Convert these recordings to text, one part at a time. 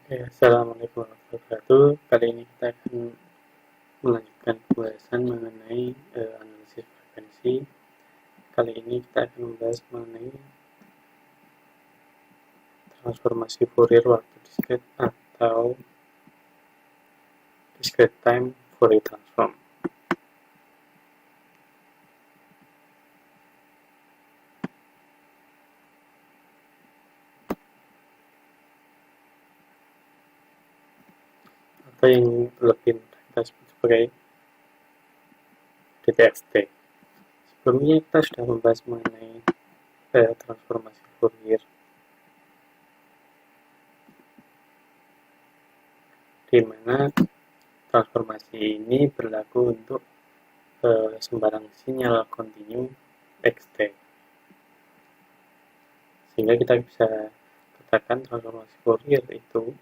Ya, assalamualaikum warahmatullahi wabarakatuh. Kali ini kita akan melanjutkan pembahasan mengenai analisis frekuensi. Kali ini kita akan membahas mengenai transformasi Fourier waktu discrete atau discrete time Fourier transform. Atau yang lebih mudah kita sebut sebagai DTST. Sebelumnya kita sudah membahas mengenai transformasi Fourier, di mana transformasi ini berlaku untuk sembarang sinyal kontinu xt, sehingga kita bisa katakan transformasi Fourier itu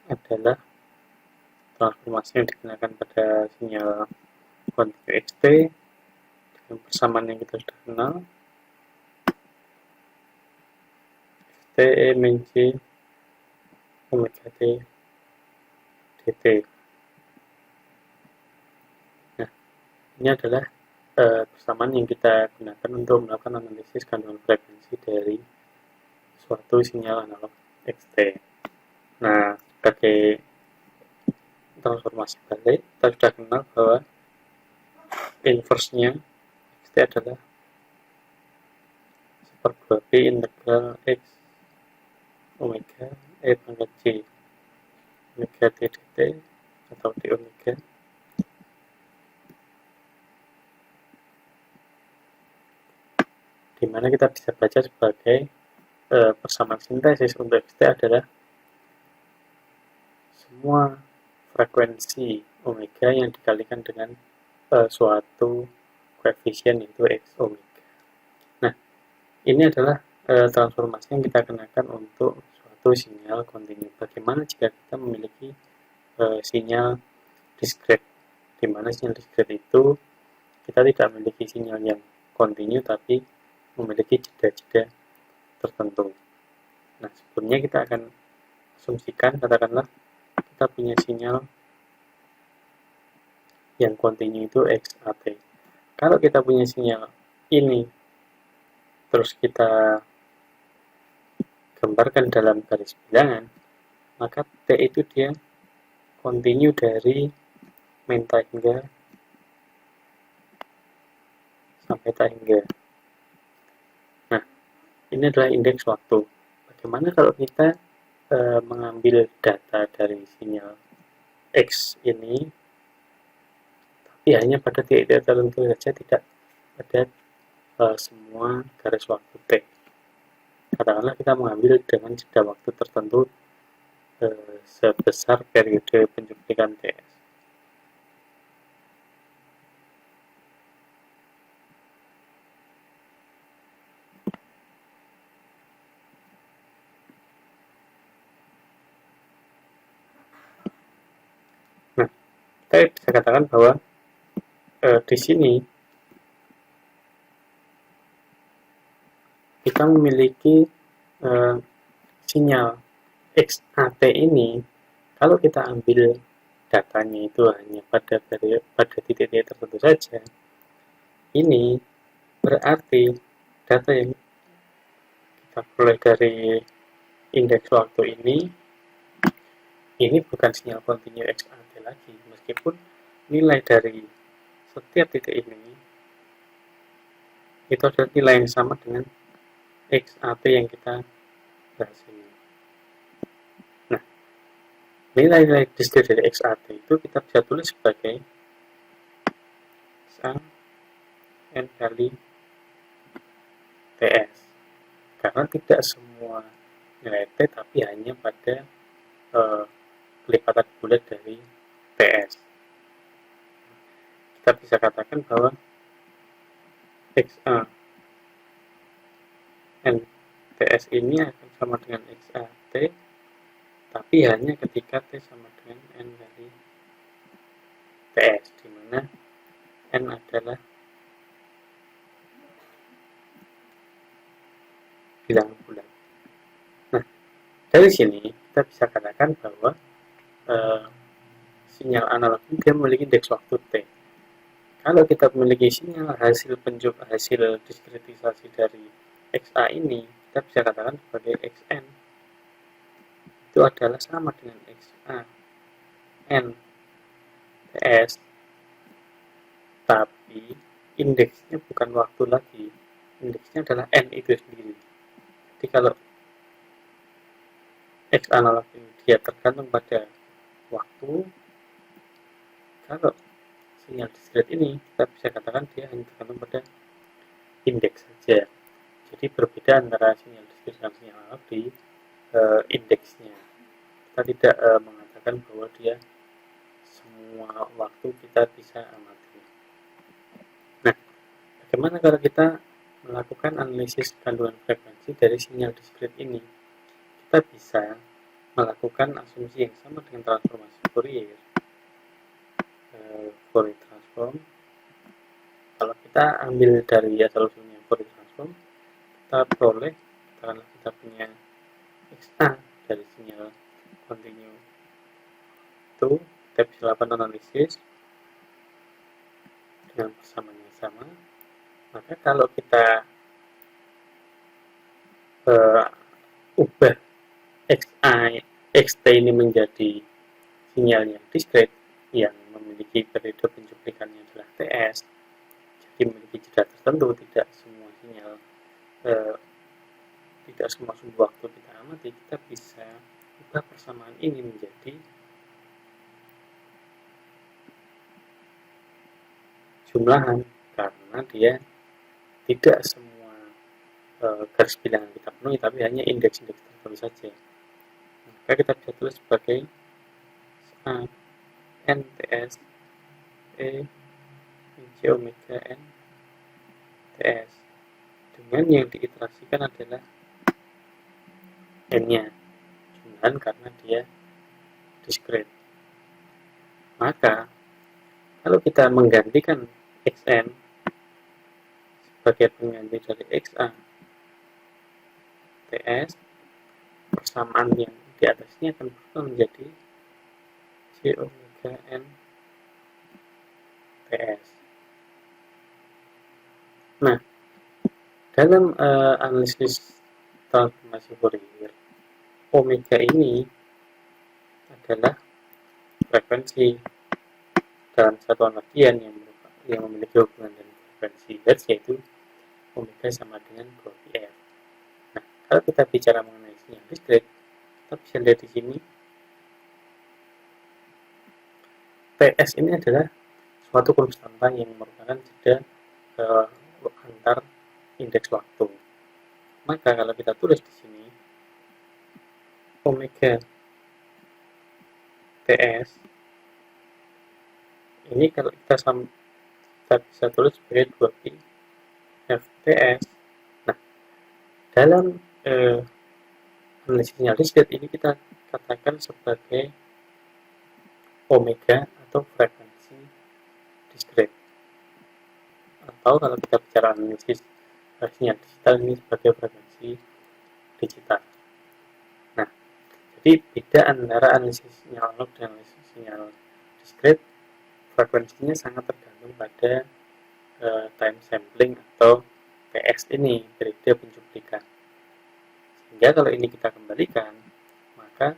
adalah transformasi yang dikenakan pada sinyal kontinu xt dengan persamaan yang kita sudah kenal, xt min c omega t dt. Nah, ini adalah persamaan yang kita gunakan untuk melakukan analisis kandungan frekuensi dari suatu sinyal analog xt. Nah, sebagai transformasi balik, kita sudah kenal bahwa inverse-nya xt adalah 1/2 pi integral x omega e pangkat c omega t dt atau d omega di mana kita bisa baca sebagai persamaan sintesis untuk xt adalah semua frekuensi omega yang dikalikan dengan suatu koefisien yaitu x omega. Nah, ini adalah transformasi yang kita kenakan untuk suatu sinyal kontinu. Bagaimana jika kita memiliki sinyal discrete, di mana sinyal discrete itu kita tidak memiliki sinyal yang kontinu tapi memiliki jeda-jeda tertentu. Nah, sebelumnya kita akan asumsikan, katakanlah kita punya sinyal yang kontinu itu XAT. Kalau kita punya sinyal ini, terus kita gambarkan dalam garis bilangan, maka T itu dia kontinu dari min hingga sampai hingga. Nah, ini adalah indeks waktu. Bagaimana kalau kita mengambil data dari sinyal X ini, tapi hanya pada titik tertentu saja, tidak pada semua garis waktu T. Katakanlah kita mengambil dengan jeda waktu tertentu sebesar periode penyuntikan TS. Nah, kita bisa katakan bahwa di sini kita memiliki sinyal XAT ini, kalau kita ambil datanya itu hanya pada titik-titik tertentu saja, ini berarti data yang kita peroleh dari indeks waktu ini bukan sinyal kontinu XAT lagi, meskipun nilai dari setiap titik ini itu adalah nilai yang sama dengan XAT yang kita bahas ini. Nah, nilai-nilai discrete dari XAT itu kita bisa tulis sebagai SA N kali TS, karena tidak semua nilai T tapi hanya pada kelipatan bulat dari TS. Kita bisa katakan bahwa XA N TS ini akan sama dengan XAT, tapi hanya ketika T sama dengan N kali TS, di mana N adalah bilangan bulat. Nah, dari sini kita bisa katakan bahwa sinyal analog ini dia memiliki indeks waktu T. Kalau kita memiliki sinyal hasil diskretisasi dari XA ini, kita bisa katakan sebagai XN itu adalah sama dengan XA N TS, tapi indeksnya bukan waktu lagi, indeksnya adalah N itu sendiri. Jadi kalau X analog ini dia tergantung pada waktu, kalau sinyal diskret ini kita bisa katakan dia hanya tergantung pada indeks saja. Jadi berbeda antara sinyal diskret dan sinyal analog di indeksnya. Kita tidak mengatakan bahwa dia semua waktu kita bisa amati. Nah, bagaimana kalau kita melakukan analisis kandungan frekuensi dari sinyal diskret ini? Kita bisa melakukan asumsi yang sama dengan transformasi Fourier. Fourier transform, kalau kita ambil dari asal usulnya Fourier transform, kita peroleh, katakanlah kita punya XA dari sinyal kontinu itu, kita bisa lakukan analisis dengan persamaan yang sama. Maka kalau kita ubah XT ini menjadi sinyal yang diskret yang memiliki periode pencuplikannya adalah TS, jadi memiliki jeda tertentu, tidak semua sinyal tidak semua sumber waktu kita amati, kita bisa ubah persamaan ini menjadi jumlahan, karena dia tidak semua garis bilangan kita penuhi, tapi hanya indeks-indeks tertentu saja. Maka kita bisa tulis sebagai A N TS E J omega N TS, dengan yang diiterasikan adalah N-nya jumlahan karena dia diskret. Maka kalau kita menggantikan XN sebagai pengganti dari XA TS, persamaan yang di atasnya akan berubah menjadi J omega N TS. Nah, dalam analisis transformasi Fourier, omega ini adalah frekuensi dalam satuan radian yang memiliki hubungan dengan frekuensi Hertz, yaitu omega sama dengan 2πr. Nah, kalau kita bicara mengenai sinyal diskret, kita bisa lihat di sini TS ini adalah suatu konstanta yang merupakan jeda antar indeks waktu. Maka kalau kita tulis di sini omega TS ini, kalau kita bisa tulis sebagai 2pi FTS. Nah, dalam analisis sinyal diskret ini kita katakan sebagai omega atau frekuensi diskret, atau kalau kita bicara analisis sinyal digital ini sebagai frekuensi digital. Nah, jadi beda antara analisis sinyal analog dan analisis sinyal diskret, frekuensinya sangat tergantung pada time sampling atau PS ini, periode pencuplikan. Sehingga kalau ini kita kembalikan, maka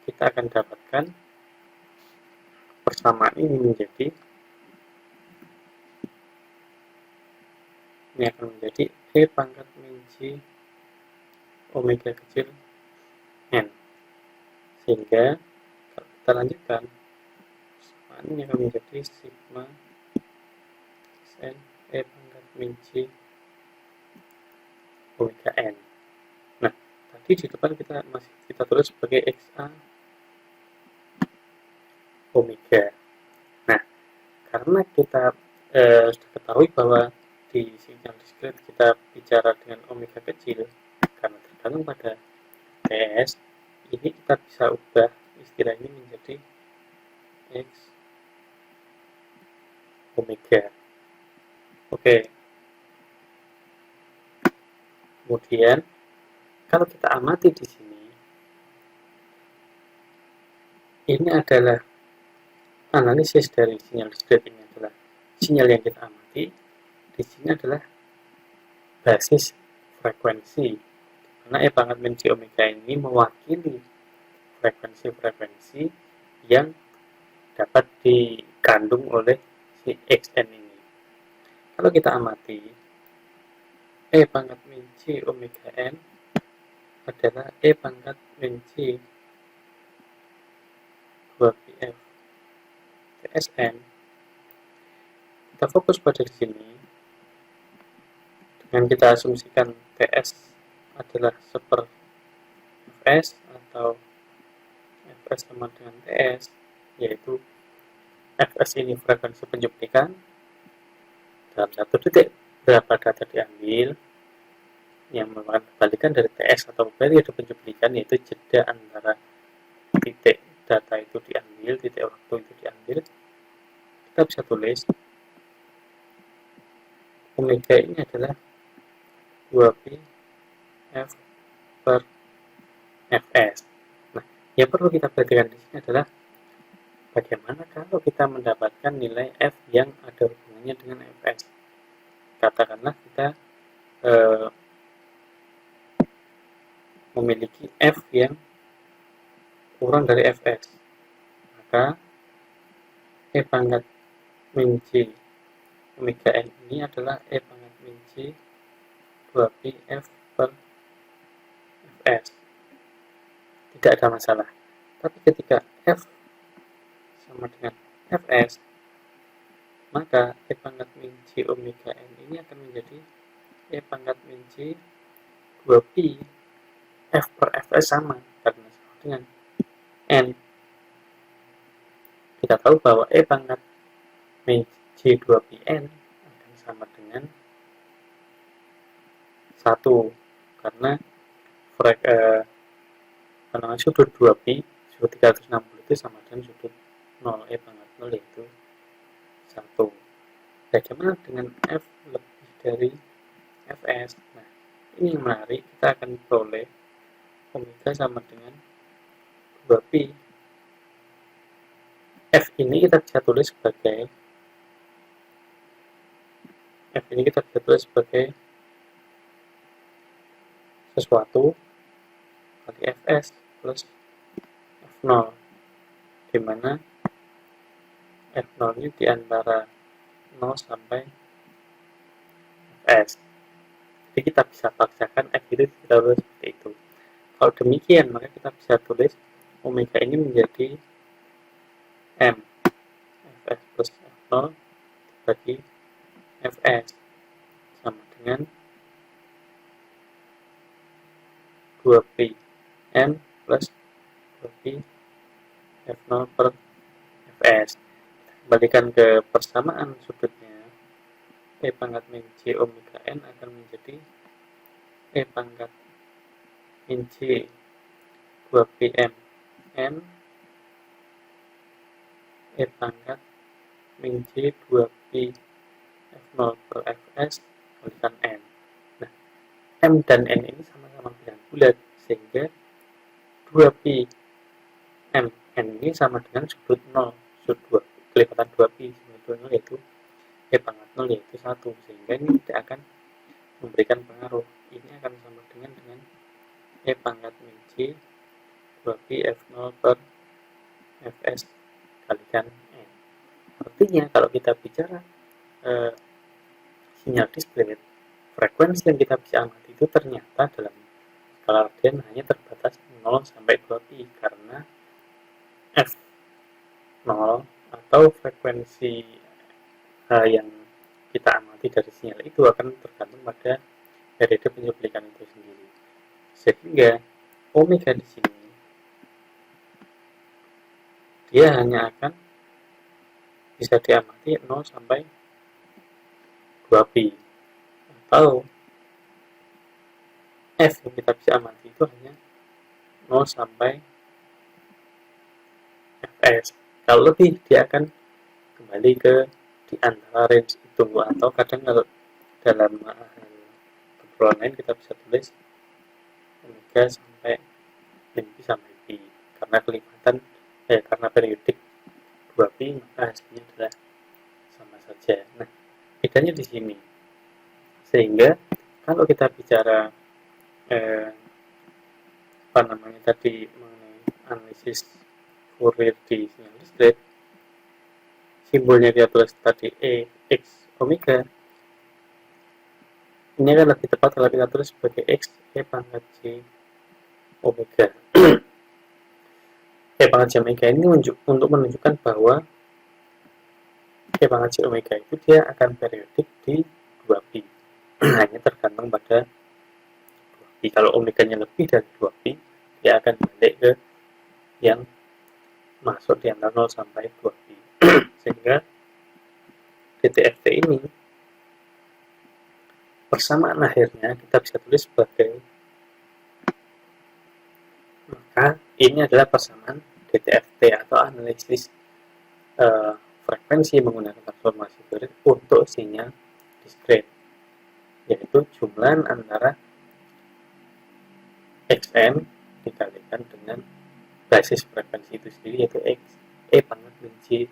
kita akan dapatkan persamaan ini menjadi, ini akan menjadi E pangkat min J omega kecil N. Sehingga kalau kita lanjutkan, persamaan ini akan menjadi sigma N E pangkat min J omega N. Nah, tadi di depan kita tulis sebagai XA omega. Nah, karena kita sudah ketahui bahwa di sinyal diskret kita bicara dengan omega kecil, karena tergantung pada TS, ini kita bisa ubah istilah ini menjadi X omega. Oke. Kemudian kalau kita amati di sini, ini adalah analisis dari sinyal discrete. Ini adalah sinyal yang kita amati. Di sini adalah basis frekuensi, karena E pangkat min J omega ini mewakili frekuensi-frekuensi yang dapat dikandung oleh si Xn ini. Kalau kita amati, E pangkat min J omega n adalah E pangkat min J 2πf Tsn. Kita fokus pada di sini dengan kita asumsikan Ts adalah seper Fs atau Fs sama dengan Ts, yaitu Fs ini frekuensi pencuplikan. Dalam satu detik berapa data diambil, yang merupakan kebalikan dari Ts atau periode pencuplikan, yaitu jeda antara titik data itu diambil, titik waktu itu diambil. Kita bisa tulis omega ini adalah 2π f per fs. Nah, yang perlu kita perhatikan di sini adalah bagaimana kalau kita mendapatkan nilai f yang ada hubungannya dengan fs. Katakanlah kita memiliki f yang kurang dari fs, maka E pangkat min J omega n ini adalah E pangkat min J 2π f per fs. Tidak ada masalah. Tapi ketika f sama dengan fs, maka E pangkat min J omega n ini akan menjadi E pangkat min J 2π f per fs sama, karena sama dengan n. Kita tahu bahwa E pangkat min J 2π n akan sama dengan 1, karena sudut 2π, sudut 360 itu sama dengan sudut 0, E pangkat 0 yaitu 1. Bagaimana dengan F lebih dari Fs? Nah, ini yang menarik, kita akan peroleh omega sama dengan 2π. F ini kita bisa tulis sebagai sesuatu kali Fs plus F0, di mana F0 ini di antara 0 sampai Fs. Jadi kita bisa paksakan F itu kita tulis seperti itu. Kalau demikian, maka kita bisa tulis omega ini menjadi M Fs plus F0 dibagi Fs sama dengan 2π M plus 2π F0 per Fs. Kembalikan ke persamaan sudutnya, E pangkat min J omega n akan menjadi E pangkat min J 2π M n E pangkat min J 2π F0 per Fs kalikan n. Nah, M dan n ini sama-sama bilang bulat, sehingga 2π M n ini sama dengan sudut 0, sudut 2 kelipatan 2π sudut 0 yaitu E pangkat 0 yaitu 1, sehingga ini tidak akan memberikan pengaruh. Ini akan sama dengan E pangkat min J 2π F0 per Fs kalikan n. Artinya kalau kita bicara sinyal discrete, frekuensi yang kita bisa amati itu ternyata dalam skala radian hanya terbatas 0 sampai 2π, karena F0 atau frekuensi yang kita amati dari sinyal itu akan tergantung pada periode pencuplikan itu sendiri. Sehingga omega di sini dia hanya akan bisa diamati 0 sampai 2π, atau F yang kita bisa amati itu hanya 0 sampai Fs. Kalau lebih, dia akan kembali ke di antara range itu, atau kadang kalau dalam obrolan lain kita bisa tulis omega sampai min pi sampai pi, karena kelipatan karena periodik 2pi, maka hasilnya adalah sama saja. Nah, bedanya di sini. Sehingga kalau kita bicara tadi mengenai analisis Fourier di sinyal diskret, simbolnya dia tulis tadi E X omega, ini akan lebih tepat kalau kita tulis sebagai X E pangkat J omega. E pangkat J omega ini untuk menunjukkan bahwa E pangkat J omega itu dia akan periodik di 2pi. Hanya tergantung pada 2pi. Kalau omeganya lebih dari 2pi, dia akan balik ke yang masuk di antara 0 sampai 2pi. Sehingga DTFT ini persamaan akhirnya kita bisa tulis sebagai, maka ini adalah persamaan DTFT atau analisis frekuensi menggunakan transformasi Fourier untuk sinyal diskret, yaitu jumlah antara Xn dikalikan dengan basis frekuensi itu sendiri, yaitu X E pangkat J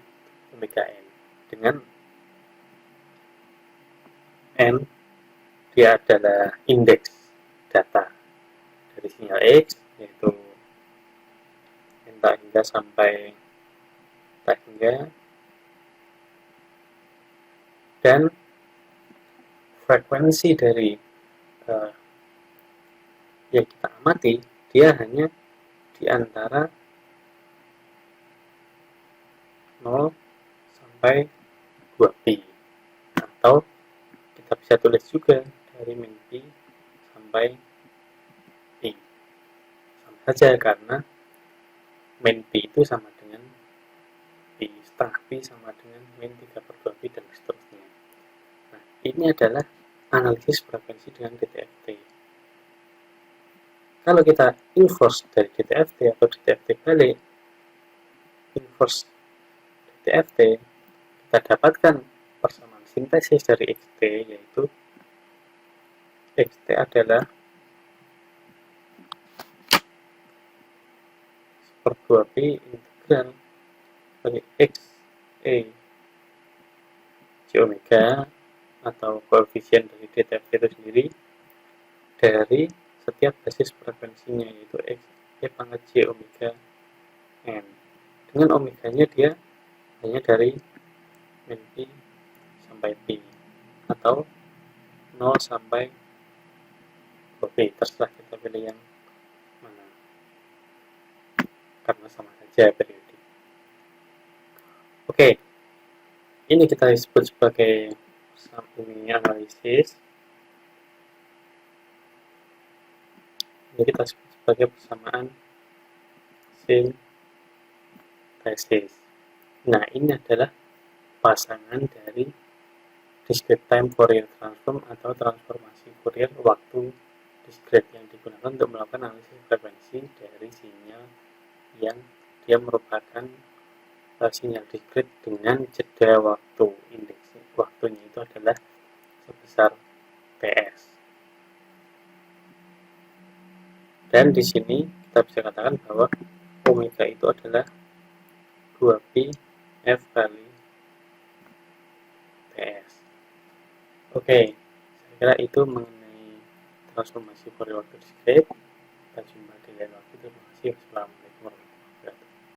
omega n, dengan n dia adalah indeks data dari sinyal X, yaitu entah hingga sampai tak hingga, dan frekuensi dari yang kita amati dia hanya di antara 0 sampai 2pi, atau kita bisa tulis juga dari min pi sampai pi. Sama saja karena min pi itu sama dengan pi, setengah pi sama dengan min 3/2pi, dan seterusnya. Nah, ini adalah analisis frekuensi dengan DTFT. Kalau kita inverse dari DTFT atau DTFT balik, inverse DTFT, kita dapatkan persamaan sintesis dari XT, yaitu XT adalah 1/2pi integral dari X E J omega atau koefisien dari DTFT itu sendiri dari setiap basis frekuensinya, yaitu X E pangkat J omega n. Dengan omeganya dia hanya dari min pi sampai pi, atau 0 sampai 2pi, terserah kita pilih yang mana, karena sama saja periodik. Oke, ini kita sebut sebagai analisis. Ini kita sebut sebagai persamaan sintesis. Nah, ini adalah pasangan dari discrete time Fourier transform atau transformasi Fourier waktu diskret yang digunakan untuk melakukan analisis frekuensi dari sinyal yang dia merupakan sinyal diskret dengan jeda waktu. Indeks waktunya itu adalah sebesar Ps. Dan di sini kita bisa katakan bahwa omega itu adalah 2pi F kali Ps. Oke, saya kira itu mengenai transformasi Fourier waktu diskret. Kita jumpa di lain waktu. Terima kasih. Wassalamualaikum.